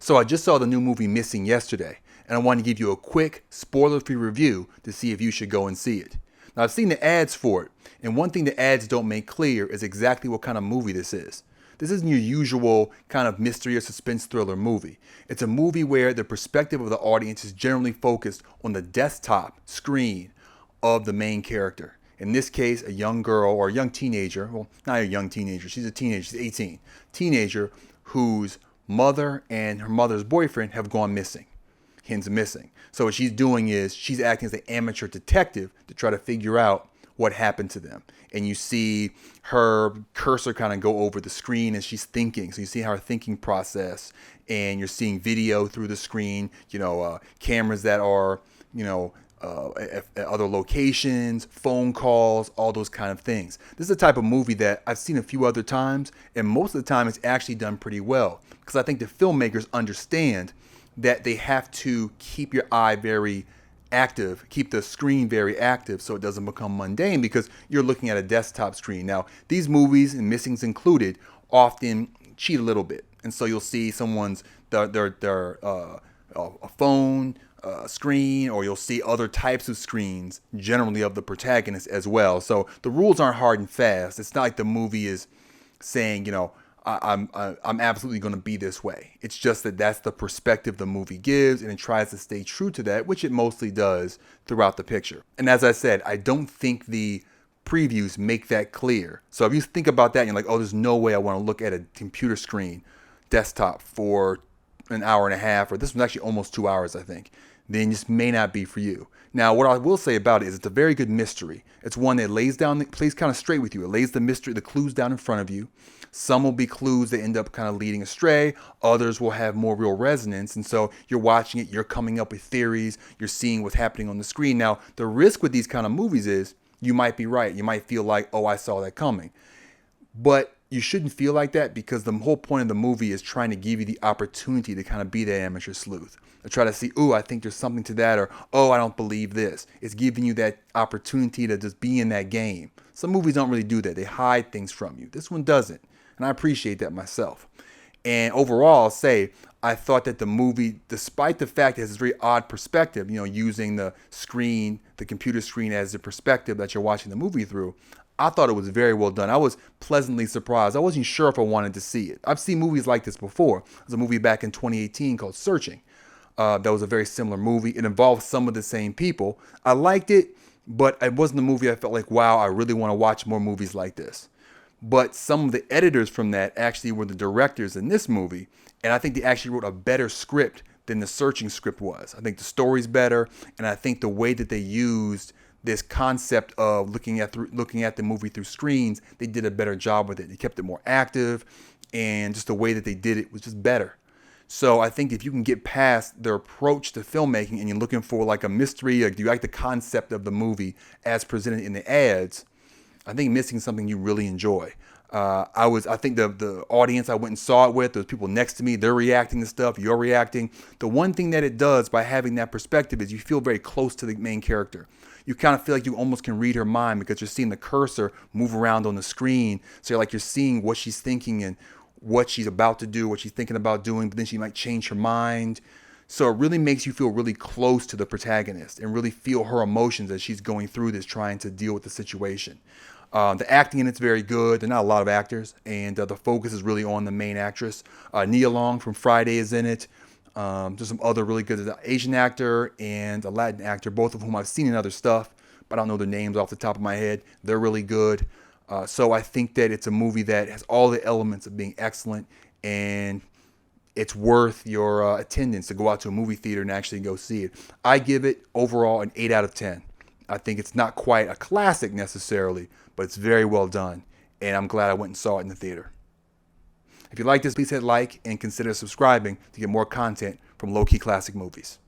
So I just saw the new movie Missing yesterday, and I wanted to give you a quick, spoiler-free review to see if you should go and see it. Now I've seen the ads for it, and one thing the ads don't make clear is exactly what kind of movie this is. This isn't your usual kind of mystery or suspense thriller movie. It's a movie where the perspective of the audience is generally focused on the desktop screen of the main character. In this case, a young girl or a young teenager, well, not a young teenager, she's a teenager, she's 18, teenager whose mother and her mother's boyfriend have gone missing. Hence missing. So what she's doing is she's acting as an amateur detective to try to figure out what happened to them. And you see her cursor kind of go over the screen as she's thinking. So you see her thinking process, and you're seeing video through the screen, cameras that are, at other locations, phone calls, all those kind of things. This is a type of movie that I've seen a few other times, and most of the time it's actually done pretty well, because I think the filmmakers understand that they have to keep your eye very active, keep the screen very active so it doesn't become mundane, because you're looking at a desktop screen. Now, these movies, and Missings included, often cheat a little bit. And so you'll see someone's a phone screen, or you'll see other types of screens, generally of the protagonist as well. So the rules aren't hard and fast. It's not like the movie is saying, I'm absolutely going to be this way. It's just that that's the perspective the movie gives, and it tries to stay true to that, which it mostly does throughout the picture. And as I said, I don't think the previews make that clear. So if you think about that and you're like, oh, there's no way I want to look at a computer screen desktop for an hour and a half, or this was actually almost 2 hours, I think, then this may not be for you. Now, what I will say about it is it's a very good mystery. It's one that plays kind of straight with you. It lays the mystery, the clues down in front of you. Some will be clues that end up kind of leading astray. Others will have more real resonance. And so you're watching it, you're coming up with theories, you're seeing what's happening on the screen. Now, the risk with these kind of movies is you might be right. You might feel like, oh, I saw that coming. But you shouldn't feel like that, because the whole point of the movie is trying to give you the opportunity to kind of be that amateur sleuth. To try to see, ooh, I think there's something to that, or, oh, I don't believe this. It's giving you that opportunity to just be in that game. Some movies don't really do that. They hide things from you. This one doesn't. And I appreciate that myself. And overall, I'll say, I thought that the movie, despite the fact that it has this very odd perspective, using the screen, the computer screen as the perspective that you're watching the movie through, I thought it was very well done. I was pleasantly surprised. I wasn't sure if I wanted to see it. I've seen movies like this before. There's a movie back in 2018 called Searching. That was a very similar movie. It involved some of the same people. I liked it, but it wasn't a movie I felt like, wow, I really want to watch more movies like this. But some of the editors from that actually were the directors in this movie, and I think they actually wrote a better script than the Searching script was. I think the story's better, and I think the way that they used this concept of looking at the movie through screens, they did a better job with it. They kept it more active, and just the way that they did it was just better. So I think if you can get past their approach to filmmaking and you're looking for like a mystery, like do you like the concept of the movie as presented in the ads, I think Missing something you really enjoy. I think the audience I went and saw it with, those people next to me, they're reacting to stuff, you're reacting. The one thing that it does by having that perspective is you feel very close to the main character. You kind of feel like you almost can read her mind, because you're seeing the cursor move around on the screen. So you're seeing what she's thinking and what she's about to do, what she's thinking about doing, but then she might change her mind. So it really makes you feel really close to the protagonist and really feel her emotions as she's going through this, trying to deal with the situation. The acting in it's very good. There are not a lot of actors, and the focus is really on the main actress. Nia Long from Friday is in it. There's some other really good Asian actor and a Latin actor, both of whom I've seen in other stuff, but I don't know their names off the top of my head. They're really good. So I think that it's a movie that has all the elements of being excellent, and it's worth your attendance to go out to a movie theater and actually go see it. I give it overall an 8 out of 10. I think it's not quite a classic necessarily, but it's very well done, and I'm glad I went and saw it in the theater. If you like this, please hit like and consider subscribing to get more content from Low Key Classic Movies.